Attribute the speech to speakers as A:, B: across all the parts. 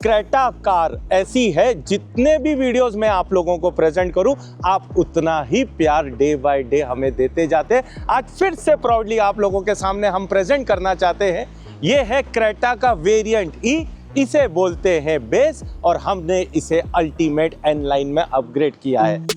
A: Creta car ऐसी है, जितने भी वीडियोस में आप लोगों को प्रेजेंट करूं, आप उतना ही प्यार डे बाय डे हमें देते जाते हैं। आज फिर से प्राउडली आप लोगों के सामने हम प्रेजेंट करना चाहते हैं। ये है क्रेटा का वेरिएंट ई, इसे बोलते हैं बेस, और हमने इसे अल्टीमेट एन लाइन में अपग्रेड किया है।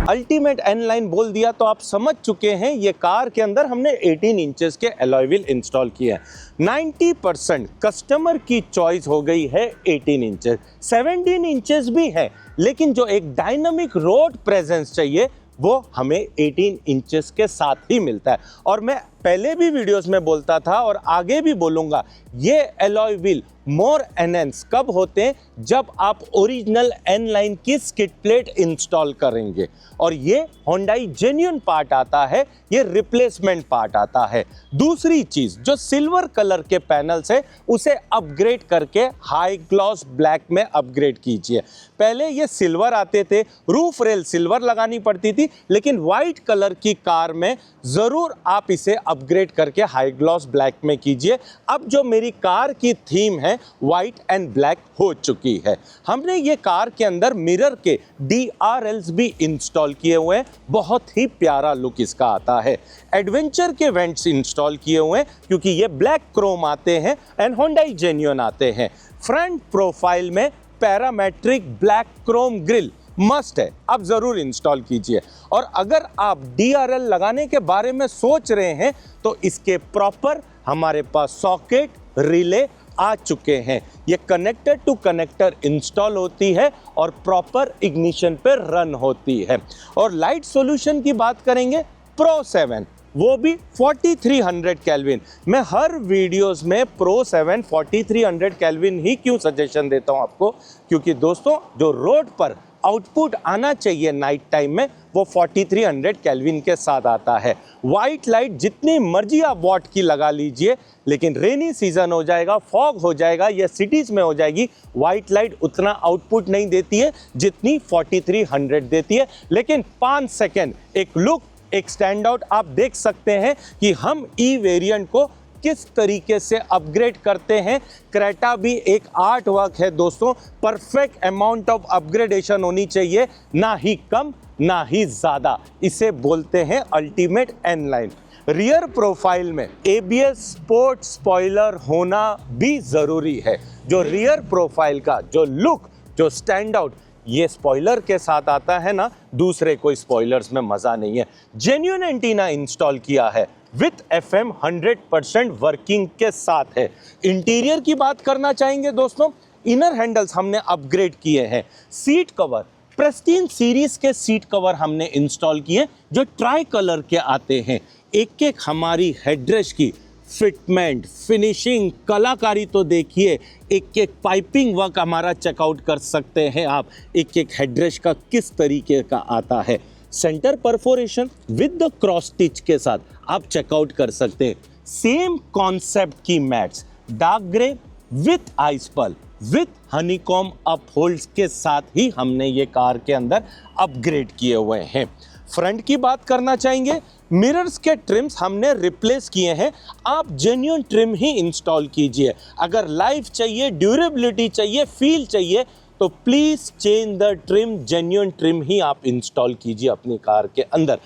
A: अल्टीमेट एन लाइन बोल दिया तो आप समझ चुके हैं, ये कार के अंदर हमने 18 इंचेस के अलॉय व्हील इंस्टॉल किए हैं। 90% कस्टमर की चॉइस हो गई है 18 इंचेस, 17 इंचेस भी है, लेकिन जो एक डायनामिक रोड प्रेजेंस चाहिए वो हमें 18 इंचेस के साथ ही मिलता है। और मैं पहले भी वीडियोस में बोलता था और आगे भी बोलूंगा, ये अलॉय व्हील मोर एनहेंस कब होते हैं, जब आप ओरिजिनल एन लाइन की स्किड प्लेट इंस्टॉल करेंगे। और ये होंडाई जेन्युइन पार्ट आता है, ये रिप्लेसमेंट पार्ट आता है। दूसरी चीज, जो सिल्वर कलर के पैनल्स है उसे अपग्रेड करके हाई ग्लॉस ब्लैक में अपग्रेड कीजिए। पहले ये सिल्वर आते थे, रूफ रेल सिल्वर लगानी पड़ती थी, लेकिन व्हाइट कलर की कार में जरूर आप इसे अपग्रेड करके हाई ग्लॉस ब्लैक में कीजिए। अब जो मेरी कार की थीम है व्हाइट एंड ब्लैक हो चुकी है। हमने ये कार के अंदर मिरर के DRLs भी इंस्टॉल किए हुए हैं, बहुत ही प्यारा लुक इसका आता है। एडवेंचर के वेंट्स इंस्टॉल किए हुए हैं, क्योंकि ये ब्लैक क्रोम आते हैं एंड होंडाई जेन्युइन आते हैं। फ्रंट प्रोफाइल में parametric black Chrome grill must है, आप जरूर इंस्टॉल कीजिए। और अगर आप DRL लगाने के बारे में सोच रहे हैं तो इसके प्रॉपर हमारे पास सॉकेट रिले आ चुके हैं। ये कनेक्टर टू कनेक्टर इंस्टॉल होती है और प्रॉपर इग्निशन पे रन होती है। और लाइट सॉल्यूशन की बात करेंगे, Pro 7, वो भी 4300 केल्विन। मैं हर वीडियोस में Pro 7 4300 केल्विन ही क्यों सजेशन देता हूं आपको, क्योंकि दोस्तों जो रोड पर आउटपुट आना चाहिए नाइट टाइम में, वो 4300 केल्विन के साथ आता है। वाइट लाइट जितनी मर्जी आप वॉट की लगा लीजिए, लेकिन रेनी सीजन हो जाएगा, फॉग हो जाएगा या सिटीज में हो जाएगी, वाइट लाइट उतना आउटपुट नहीं देती है जितनी 4300 देती है। लेकिन 5 सेकेंड एक लुक, एक स्टैंड आउट आप देख सकते हैं कि हम ई वेरिएंट को किस तरीके से अपग्रेड करते हैं। क्रेटा भी एक आर्ट वर्क है दोस्तों, परफेक्ट अमाउंट ऑफ अपग्रेडेशन होनी चाहिए, ना ही कम ना ही ज्यादा। इसे बोलते हैं ultimate N line. Rear profile में ABS स्पोर्ट स्पॉइलर होना भी जरूरी है। जो रियर प्रोफाइल का जो लुक, जो स्टैंड आउट ये स्पॉइलर के साथ आता है ना, दूसरे कोई स्पॉइलर्स में मजा नहीं है। जेन्युइन एंटीना इंस्टॉल किया है विथ FM 100% वर्किंग के साथ है। इंटीरियर की बात करना चाहेंगे दोस्तों, इनर हैंडल्स हमने अपग्रेड किए हैं। सीट कवर प्रेस्टीज सीरीज के सीट कवर हमने इंस्टॉल किए, जो ट्राई कलर के आते हैं। एक एक हमारी हेडरेस्ट की फिटमेंट, फिनिशिंग, कलाकारी तो देखिए। एक एक पाइपिंग वर्क हमारा चेकआउट कर सकते हैं आप, एक एक हेडरेस्ट का किस तरीके का आता है। Centre perforation with the cross stitch के साथ आप चेकआउट कर सकते हैं। सेम कॉन्सेप्ट की mats, dark grey with ice pearl with honeycomb upholds के साथ ही हमने ये कार के अंदर अपग्रेड किए हुए हैं। फ्रंट की बात करना चाहेंगे, मिरर्स के ट्रिम्स हमने रिप्लेस किए हैं। आप जेन्युइन ट्रिम ही इंस्टॉल कीजिए। अगर लाइफ चाहिए, ड्यूरेबिलिटी चाहिए, फील चाहिए, तो please change the trim, genuine trim ही आप इंस्टॉल कीजिए अपनी कार के अंदर।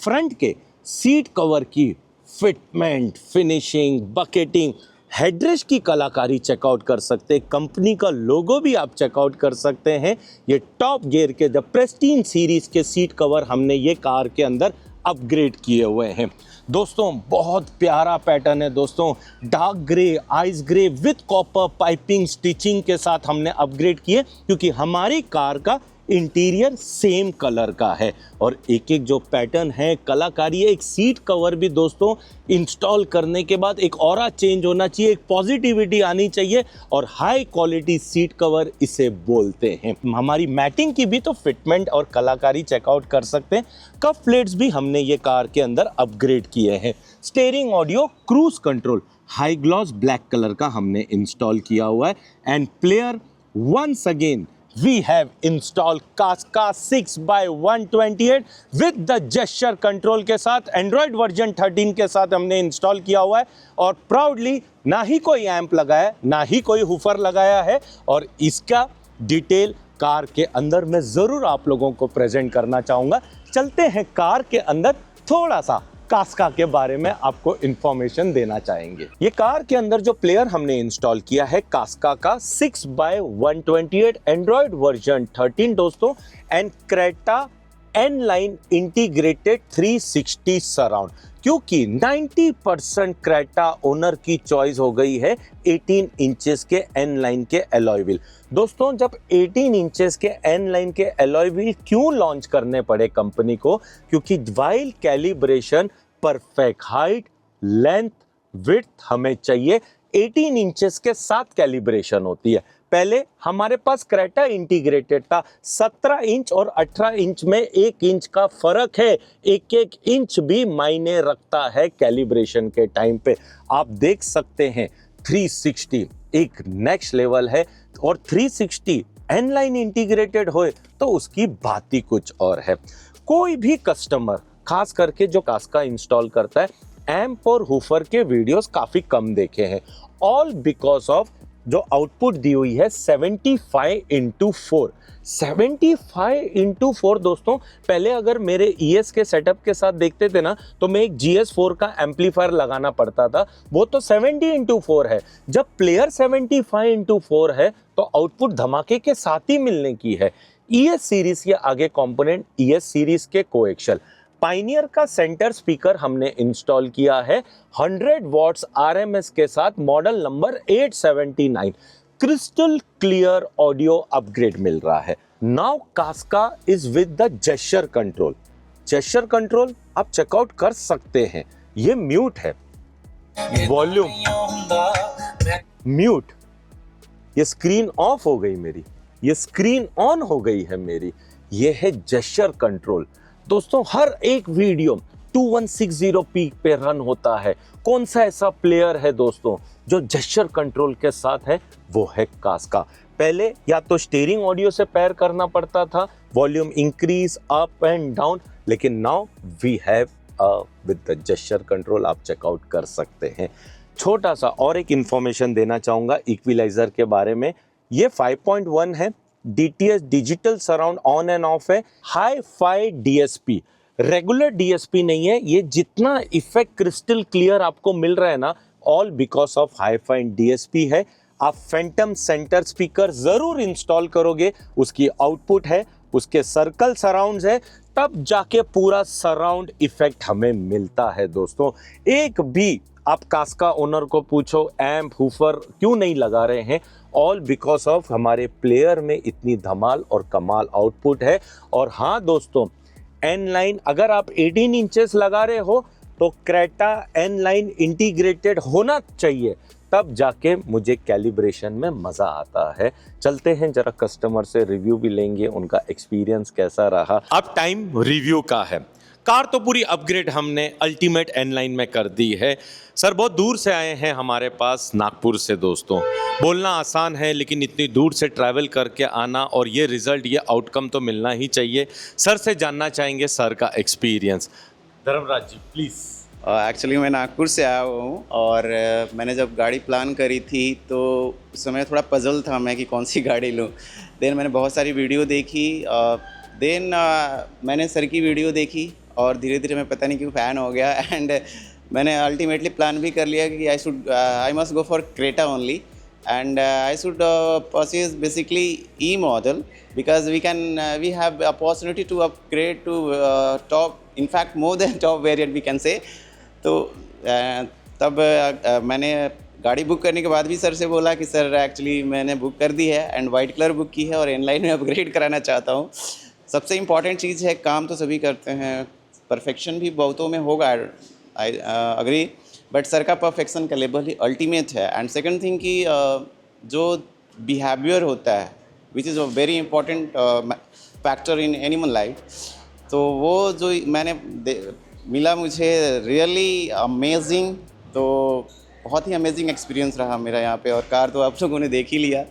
A: फ्रंट के सीट कवर की फिटमेंट, फिनिशिंग, बकेटिंग, हेडरेस्ट की कलाकारी चेकआउट कर सकते हैं। कंपनी का लोगो भी आप चेकआउट कर सकते हैं। ये टॉप गियर के द प्रेस्टीज सीरीज के सीट कवर हमने ये कार के अंदर अपग्रेड किए हुए हैं। दोस्तों बहुत प्यारा पैटर्न है दोस्तों, dark grey, ice grey with copper piping stitching के साथ हमने अपग्रेड किए, क्योंकि हमारी कार का इंटीरियर सेम कलर का है। और एक एक जो पैटर्न है, कलाकारी है, एक सीट कवर भी दोस्तों इंस्टॉल करने के बाद एक ऑरा चेंज होना चाहिए, एक पॉजिटिविटी आनी चाहिए, और हाई क्वालिटी सीट कवर इसे बोलते हैं। हमारी मैटिंग की भी तो फिटमेंट और कलाकारी चेकआउट कर सकते हैं। कप प्लेट्स भी हमने ये कार के अंदर अपग्रेड किए हैं। Steering audio, cruise control, high gloss black colour का हमने इंस्टॉल किया हुआ है। And player once again we have installed Casca 6x128 with the gesture control के साथ Android वर्जन 13 के साथ हमने इंस्टॉल किया हुआ है। और प्राउडली ना ही कोई एम्प लगाया है, ना ही कोई हुफर लगाया है, और इसका डिटेल कार के अंदर मैं ज़रूर आप लोगों को प्रेजेंट करना चाहूँगा। चलते हैं कार के अंदर, थोड़ा सा कास्का के बारे में आपको इंफॉर्मेशन देना चाहेंगे। ये कार के अंदर जो प्लेयर हमने इंस्टॉल किया है कास्का का 6x128 एंड्रॉयड वर्जन 13 दोस्तों, and Creta N line integrated 360 surround, क्योंकि 90% क्रेटा ओनर की चॉइस हो गई है 18 इंचेस के एन लाइन के एलॉय व्हील। दोस्तों जब 18 इंचेस के एन लाइन के एलॉय व्हील क्यों लॉन्च करने पड़े कंपनी को, क्योंकि while calibration perfect height length width हमें चाहिए 18 इंचेस के साथ कैलिब्रेशन होती है। पहले हमारे पास क्रेटा इंटीग्रेटेड था, 17 इंच और 18 इंच में 1 इंच का फर्क है, एक इंच भी मायने रखता है कैलिब्रेशन के टाइम पे। आप देख सकते हैं 360 एक नेक्स्ट लेवल है, और 360 एन लाइन इंटीग्रेटेड होए तो उसकी बात ही कुछ और है। कोई भी कस्टमर खास करके जो कास्का इंस्टॉल करता है, एम्प और हुफर के वीडियोस काफी कम देखे हैं, ऑल बिकॉज ऑफ जो आउटपुट दी हुई है 75x4। 75x4 दोस्तों, पहले अगर मेरे ES के सेटअप के साथ देखते थे ना, तो मैं एक GS4 का एम्पलीफायर लगाना पड़ता था, वो तो 70x4 है। जब प्लेयर 75x4 है तो आउटपुट धमाके के साथ ही मिलने की है। ES सीरीज के आगे कंपोनेंट ES सीरीज के कोएक्शियल पाइनियर का सेंटर स्पीकर हमने इंस्टॉल किया है 100 वॉट्स RMS के साथ, model number 879। Crystal clear audio upgrade मिल रहा है। Now Kaska is with the gesture control. Gesture control आप चेकआउट कर सकते हैं, ये म्यूट है, वॉल्यूम म्यूट, ये स्क्रीन ऑफ हो गई मेरी, ये स्क्रीन ऑन हो गई है मेरी, ये है जेस्चर कंट्रोल। दोस्तों हर एक वीडियो 2160 पीक पे रन होता है। कौन सा ऐसा प्लेयर है दोस्तों जो जेस्चर कंट्रोल के साथ है, वो है कास्का। पहले या तो स्टीयरिंग ऑडियो से पेयर करना पड़ता था, volume increase up and down, लेकिन now we have with the gesture control, आप चेकआउट कर सकते हैं। छोटा सा और एक इंफॉर्मेशन देना चाहूँगा इक्विलाइजर के बारे में, ये 5.1 है, DTS digital surround on and off है, hi-fi DSP, regular DSP नहीं है। ये जितना इफेक्ट क्रिस्टल क्लियर आपको मिल रहा है ना, all because of hi fi DSP है। आप फैंटम सेंटर स्पीकर जरूर इंस्टॉल करोगे, उसकी आउटपुट है, उसके सर्कल सराउंड्स है, तब जाके पूरा सराउंड इफेक्ट हमें मिलता है। दोस्तों एक भी आप कास्का ओनर को पूछो एम्प हुफर क्यों नहीं लगा रहे हैं, ऑल बिकॉज ऑफ हमारे प्लेयर में इतनी धमाल और कमाल आउटपुट है। और हाँ दोस्तों, एन लाइन अगर आप 18 इंचेस लगा रहे हो तो क्रेटा एन लाइन इंटीग्रेटेड होना चाहिए, तब जाके मुझे कैलिब्रेशन में मज़ा आता है। चलते हैं जरा कस्टमर से रिव्यू भी लेंगे, उनका एक्सपीरियंस कैसा रहा। अब टाइम रिव्यू का है। कार तो पूरी अपग्रेड हमने अल्टीमेट एन लाइन में कर दी है। सर बहुत दूर से आए हैं हमारे पास, नागपुर से। दोस्तों बोलना आसान है, लेकिन इतनी दूर से ट्रैवल करके आना और ये रिज़ल्ट, ये आउटकम तो मिलना ही चाहिए। सर से जानना चाहेंगे सर का experience. Dharmraj ji please.
B: Actually मैं नागपुर से आया हूँ, और मैंने जब गाड़ी प्लान करी थी तो उस समय थोड़ा पजल था मैं कि कौन सी गाड़ी लूँ। देन मैंने बहुत सारी वीडियो देखी, देन मैंने सर की वीडियो देखी, और धीरे धीरे मैं पता नहीं क्यों फ़ैन हो गया, एंड मैंने अल्टीमेटली प्लान भी कर लिया कि I must go for Creta only, and I should purchase basically E model, because we have opportunity to upgrade to top, in fact more than top variant we can say. तो तब मैंने गाड़ी book करने के बाद भी sir से बोला कि सर एक्चुअली मैंने बुक कर दी है एंड वाइट कलर बुक की है और इनलाइन में अपग्रेड कराना चाहता हूँ। सबसे इम्पॉर्टेंट चीज़ है, काम तो सभी करते हैं, परफेक्शन भी बहुतों में होगा, आई अग्री, बट सर का परफेक्शन का लेवल ही अल्टीमेट है। एंड सेकंड थिंग कि जो बिहेवियर होता है which is a very important factor in anyone life, तो वो जो मैंने मिला मुझे रियली अमेजिंग। तो बहुत ही अमेजिंग एक्सपीरियंस रहा मेरा यहाँ पे। और कार तो आप लोगों ने देख ही लिया,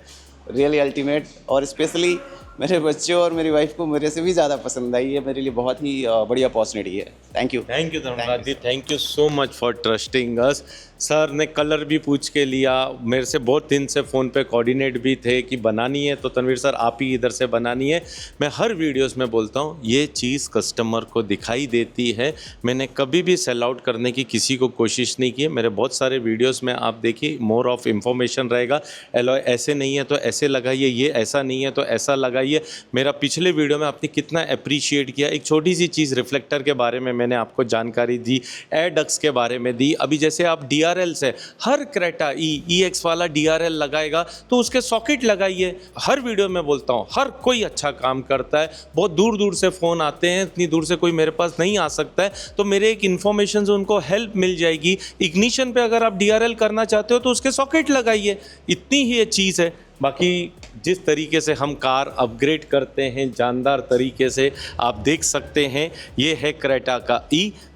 B: रियली अल्टीमेट। और स्पेशली मेरे बच्चों और मेरी वाइफ को मेरे से भी ज़्यादा पसंद आई है। मेरे लिए बहुत ही बड़ी अपॉर्चुनिटी है। Thank you
A: Dharmraj ji, thank you so much for trusting us. Sir ने कलर भी पूछ के लिया, मेरे से बहुत दिन से फ़ोन पे कोऑर्डिनेट भी थे कि बनानी है तो तनवीर सर आप ही इधर से बनानी है। मैं हर वीडियोस में बोलता हूँ ये चीज़ कस्टमर को दिखाई देती है। मैंने कभी भी सेल आउट करने की किसी को कोशिश नहीं की है। मेरे बहुत सारे वीडियोस में आप देखिए मोर ऑफ इन्फॉर्मेशन रहेगा। एलॉय ऐसे नहीं है तो ऐसे लगाइए, ये ऐसा नहीं है तो ऐसा लगाइए। मेरा पिछले वीडियो में आपने कितना अप्रिशिएट किया। एक छोटी सी चीज़ रिफ्लेक्टर के बारे में मैंने आपको जानकारी दी, एयर डक्ट्स के बारे में दी। अभी जैसे आप DRL से हर क्रेटा EX वाला DRL लगाएगा तो उसके सॉकेट लगाइए। हर वीडियो में बोलता हूँ हर कोई अच्छा काम करता है। बहुत दूर दूर से फ़ोन आते हैं, इतनी दूर से कोई मेरे पास नहीं आ सकता है, तो मेरे एक इन्फॉर्मेशन से उनको हेल्प मिल जाएगी। इग्निशन पे अगर आप DRL करना चाहते हो तो उसके सॉकेट लगाइए, इतनी ही ये चीज़ है। बाकी जिस तरीके से हम कार अपग्रेड करते हैं जानदार तरीके से आप देख सकते हैं। ये है क्रेटा का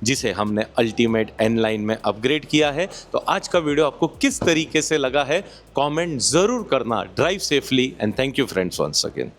A: जिसे हमने अल्टीमेट N लाइन में अपग्रेड किया है। तो आज का वीडियो आपको किस तरीके से लगा है कमेंट ज़रूर करना। Drive safely and thank you friends once again.